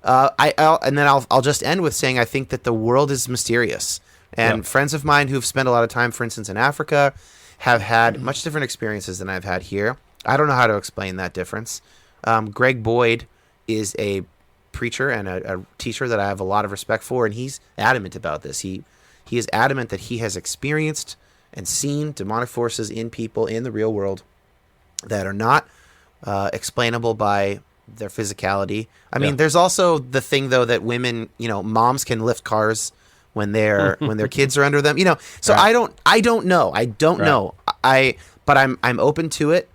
I'll just end with saying I think that the world is mysterious. And friends of mine who've spent a lot of time, for instance, in Africa, have had much different experiences than I've had here. I don't know how to explain that difference. Greg Boyd is a preacher and a teacher that I have a lot of respect for, and he's adamant about this. He is adamant that he has experienced and seen demonic forces in people in the real world that are not explainable by their physicality. I mean, there's also the thing though that women, moms can lift cars when their kids are under them, So right. I don't know. But I'm open to it.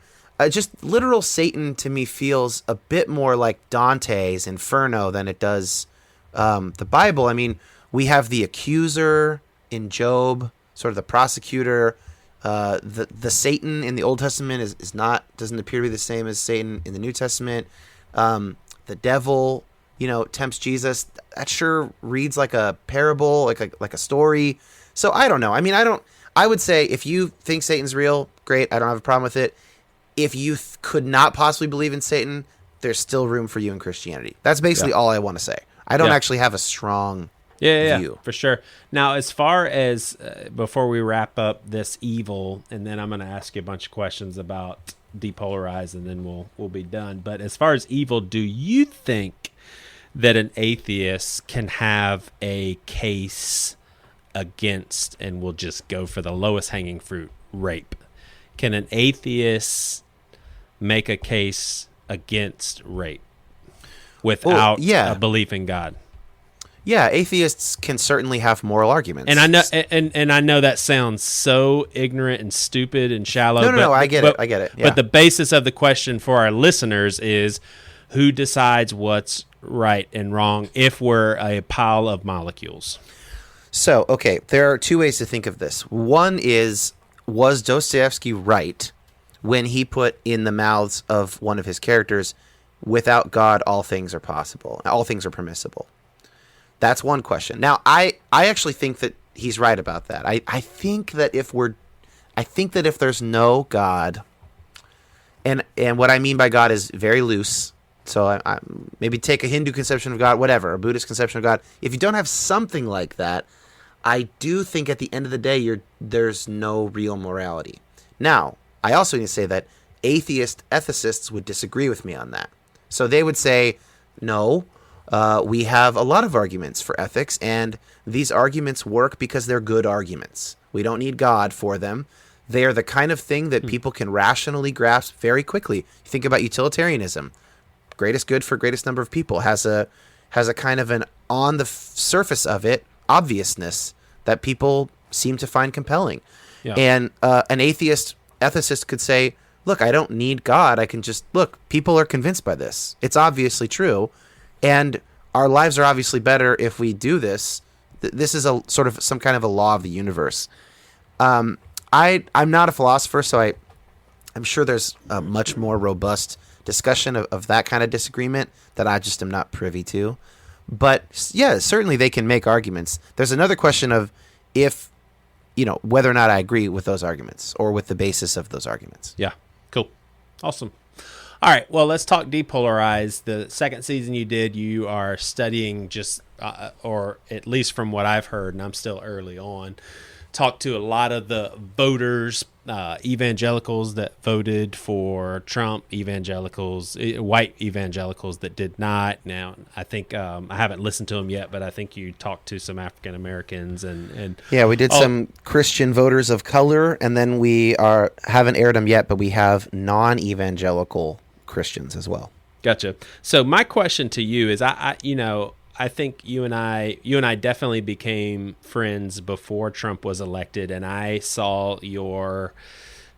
Just literal Satan to me feels a bit more like Dante's Inferno than it does the Bible. I mean, we have the accuser in Job, sort of the prosecutor. The Satan in the Old Testament doesn't appear to be the same as Satan in the New Testament. The devil, tempts Jesus. That sure reads like a parable, like a story. So I don't know. I mean, I would say if you think Satan's real, great. I don't have a problem with it. If you could not possibly believe in Satan, there's still room for you in Christianity. That's basically all I want to say. I don't actually have a strong view. For sure. Now, as far as before we wrap up this evil, and then I'm going to ask you a bunch of questions about Depolarized, and then we'll be done. But as far as evil, do you think that an atheist can have a case against, and we'll just go for the lowest hanging fruit, rape? Can an atheist make a case against rape without a belief in God? Yeah, atheists can certainly have moral arguments. And I know, and I know that sounds so ignorant and stupid and shallow. No, I get it. Yeah. But the basis of the question for our listeners is, who decides what's right and wrong if we're a pile of molecules? So, okay, there are two ways to think of this. One is, was Dostoevsky right when he put in the mouths of one of his characters, without God, all things are possible, all things are permissible? That's one question. Now, I actually think that he's right about that. I think that if there's no God, and what I mean by God is very loose. So I maybe take a Hindu conception of God, whatever, a Buddhist conception of God. If you don't have something like that, I do think at the end of the day, there's no real morality. Now, I also need to say that atheist ethicists would disagree with me on that. So they would say, no, we have a lot of arguments for ethics, and these arguments work because they're good arguments. We don't need God for them. They are the kind of thing that people can rationally grasp very quickly. You think about utilitarianism. Greatest good for greatest number of people has a kind of an on the surface of it obviousness that people seem to find compelling. Yeah. And an atheist ethicist could say, look, I don't need God. I can just look, people are convinced by this. It's obviously true. And our lives are obviously better if we do this. This is a sort of some kind of a law of the universe. I'm not a philosopher, so I'm sure there's a much more robust discussion of that kind of disagreement that I just am not privy to. But yeah, certainly they can make arguments. There's another question of if, whether or not I agree with those arguments or with the basis of those arguments. Yeah, cool. Awesome. All right, well, let's talk Depolarized. The second season you are studying just, or at least from what I've heard, and I'm still early on, talked to a lot of the voters, evangelicals that voted for Trump, white evangelicals that did not. Now, I think I haven't listened to them yet, but I think you talked to some African Americans and yeah, we did some Christian voters of color, and then we haven't aired them yet, but we have non-evangelical Christians as well. Gotcha. So my question to you is, I think you and I definitely became friends before Trump was elected, and I saw your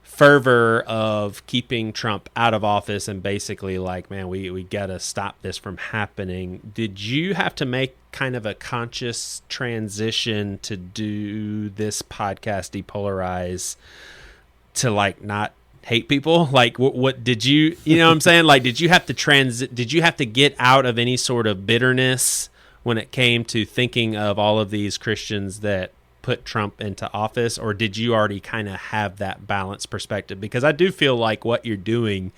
fervor of keeping Trump out of office and basically like, man, we got to stop this from happening. Did you have to make kind of a conscious transition to do this podcast, Depolarize, to like not hate people? Like what did you know what I'm saying? Like, did you have to get out of any sort of bitterness when it came to thinking of all of these Christians that put Trump into office, or did you already kind of have that balanced perspective? Because I do feel like what you're doing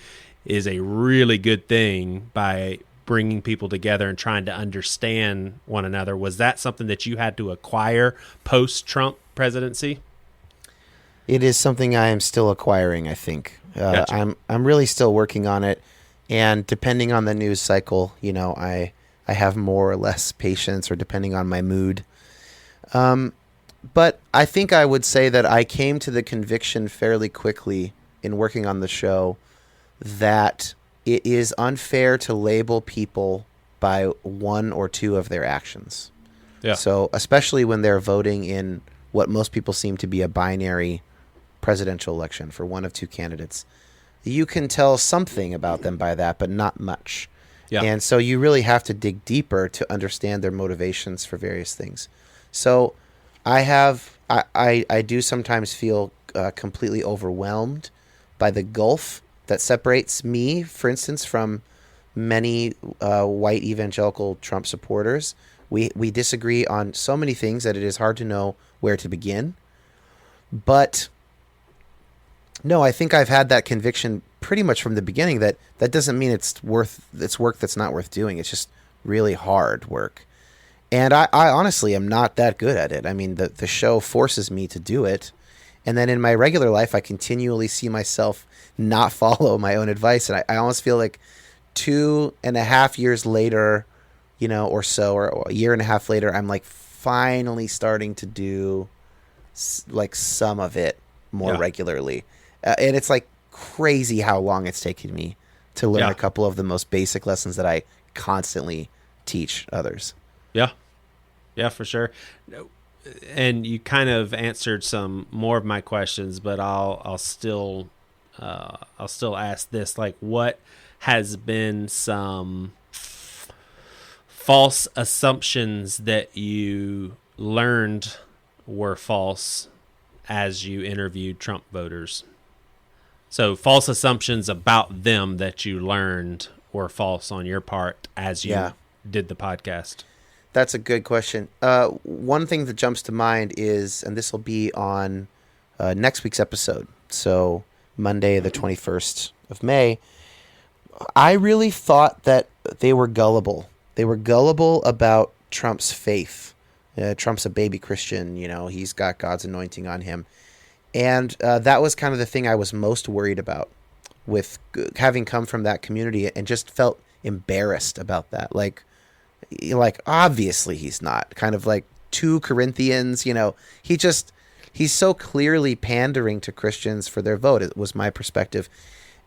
is a really good thing by bringing people together and trying to understand one another. Was that something that you had to acquire post-Trump presidency? It is something I am still acquiring, I think. Gotcha. I'm really still working on it, and depending on the news cycle, I have more or less patience, or depending on my mood. But I think I would say that I came to the conviction fairly quickly in working on the show that it is unfair to label people by one or two of their actions. Yeah. So especially when they're voting in what most people seem to be a binary presidential election for one of two candidates, you can tell something about them by that, but not much. Yeah. And so you really have to dig deeper to understand their motivations for various things. So I do sometimes feel completely overwhelmed by the gulf that separates me, for instance, from many white evangelical Trump supporters. We disagree on so many things that it is hard to know where to begin. But no, I think I've had that conviction pretty much from the beginning that doesn't mean it's work that's not worth doing. It's just really hard work. And I honestly am not that good at it. I mean, the show forces me to do it. And then in my regular life, I continually see myself not follow my own advice. And I almost feel like 2.5 years later, or so, or a year and a half later, I'm like finally starting to do like some of it more regularly. And it's like crazy how long it's taken me to learn a couple of the most basic lessons that I constantly teach others. Yeah, for sure. And you kind of answered some more of my questions, but I'll still ask this: like, what has been some false assumptions that you learned were false as you interviewed Trump voters? So false assumptions about them that you learned were false on your part as you did the podcast. That's a good question. One thing that jumps to mind is, and this will be on next week's episode, so Monday the 21st of May, I really thought that they were gullible. They were gullible about Trump's faith. Trump's a baby Christian, he's got God's anointing on him. And that was kind of the thing I was most worried about, with having come from that community, and just felt embarrassed about that. Like obviously he's not. Kind of like 2 Corinthians, he's so clearly pandering to Christians for their vote. It was my perspective.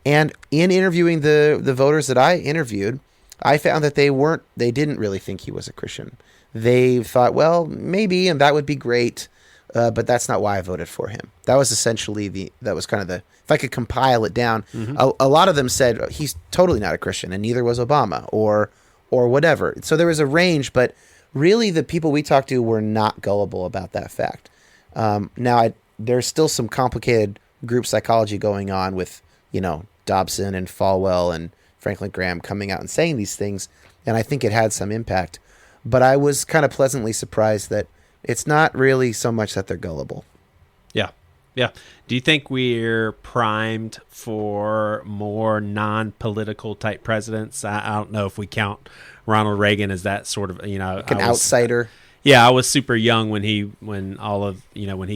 And in interviewing the voters that I interviewed, I found that they didn't really think he was a Christian. They thought, well, maybe, and that would be great, but that's not why I voted for him. That was essentially if I could compile it down, a lot of them said he's totally not a Christian, and neither was Obama, or whatever. So there was a range, but really the people we talked to were not gullible about that fact. Now, there's still some complicated group psychology going on with, Dobson and Falwell and Franklin Graham coming out and saying these things, and I think it had some impact. But I was kind of pleasantly surprised that it's not really so much that they're gullible. Yeah. Do you think we're primed for more non-political type presidents? I don't know if we count Ronald Reagan as that sort of, Like an outsider. Yeah, I was super young when he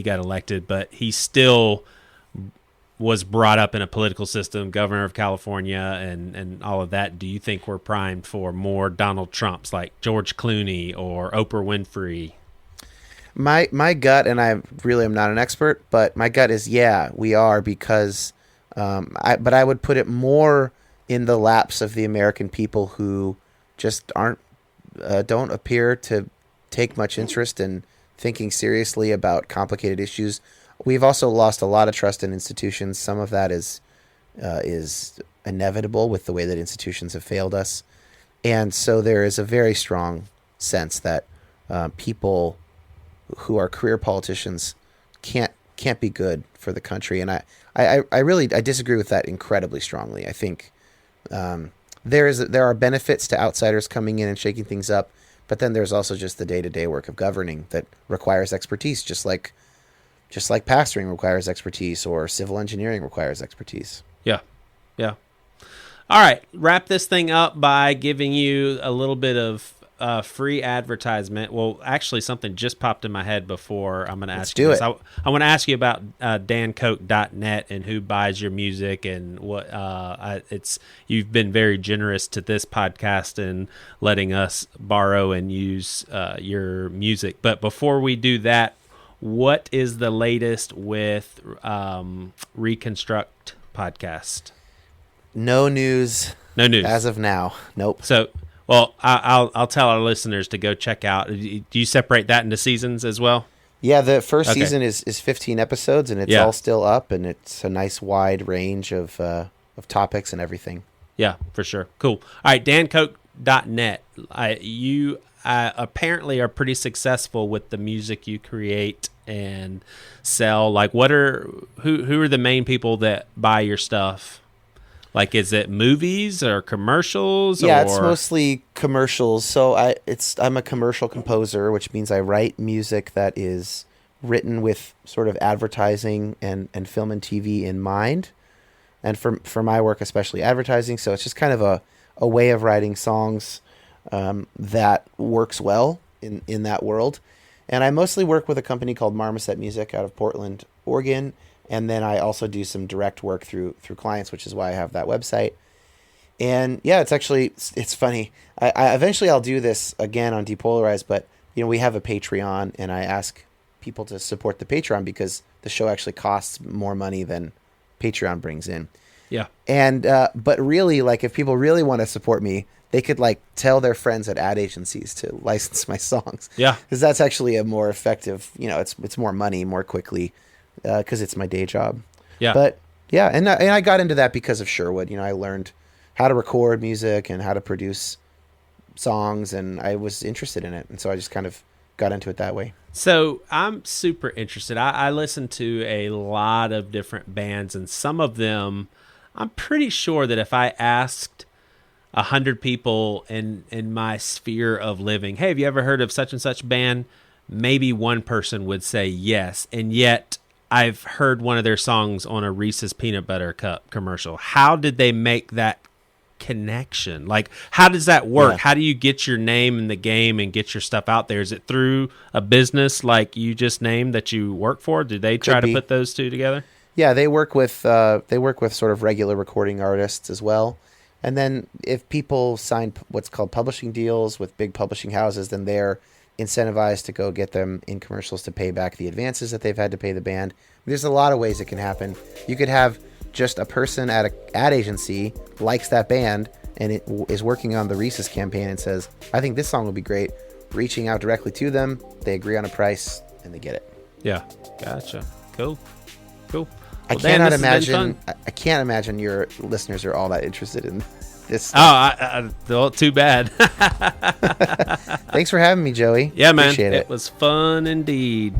got elected, but he still was brought up in a political system, governor of California, and all of that. Do you think we're primed for more Donald Trumps like George Clooney or Oprah Winfrey? My gut, and I really am not an expert, but my gut is we are, because but I would put it more in the laps of the American people who just don't appear to take much interest in thinking seriously about complicated issues. We've also lost a lot of trust in institutions. Some of that is inevitable with the way that institutions have failed us. And so there is a very strong sense that people who are career politicians can't be good for the country. And I really disagree with that incredibly strongly. I think there are benefits to outsiders coming in and shaking things up, but then there's also just the day-to-day work of governing that requires expertise, just like pastoring requires expertise, or civil engineering requires expertise. Yeah. All right, wrap this thing up by giving you a little bit of free advertisement. Well, actually, something just popped in my head before I'm going to ask you this. I want to ask you about dankoch.net and who buys your music and what you've been very generous to this podcast and letting us borrow and use your music. But before we do that, what is the latest with Reconstruct podcast? No news. No news as of now. Nope. So, well, I'll tell our listeners to go check out. Do you separate that into seasons as well? Yeah, the first season is 15 episodes, and it's all still up, and it's a nice wide range of topics and everything. Yeah, for sure. Cool. All right, dankoch.net. You apparently are pretty successful with the music you create and sell. Like, who are the main people that buy your stuff? Like, is it movies or commercials? Yeah, it's mostly commercials. So I'm a commercial composer, which means I write music that is written with sort of advertising and film and TV in mind. And for my work, especially advertising. So it's just kind of a way of writing songs that works well in that world. And I mostly work with a company called Marmoset Music out of Portland, Oregon. And then I also do some direct work through clients, which is why I have that website. And yeah, it's funny. I eventually I'll do this again on Depolarized, but we have a Patreon, and I ask people to support the Patreon because the show actually costs more money than Patreon brings in. Yeah. And but really, like, if people really want to support me, they could tell their friends at ad agencies to license my songs. Yeah. Because that's actually a more effective. It's more money more quickly. Because it's my day job. Yeah. But yeah, and I got into that because of Sherwood. I learned how to record music and how to produce songs, and I was interested in it, and so I just kind of got into it that way. So I'm super interested. I listen to a lot of different bands, and some of them, I'm pretty sure that if I asked 100 people in my sphere of living, hey, have you ever heard of such and such band? Maybe one person would say yes, and yet I've heard one of their songs on a Reese's Peanut Butter Cup commercial. How did they make that connection? Like, how does that work? Yeah. How do you get your name in the game and get your stuff out there? Is it through a business like you just named that you work for? Do they try to put those two together? Yeah, they work with sort of regular recording artists as well. And then if people sign what's called publishing deals with big publishing houses, then they're incentivized to go get them in commercials to pay back the advances that they've had to pay the band. There's a lot of ways it can happen. You could have just a person at an ad agency likes that band and it is working on the Reese's campaign and says, I think this song would be great. Reaching out directly to them, they agree on a price, and they get it. Yeah, gotcha. Cool. Well, I can't imagine your listeners are all that interested in this. Well, too bad. Thanks for having me, Joey. Yeah, man. Appreciate it. It was fun indeed.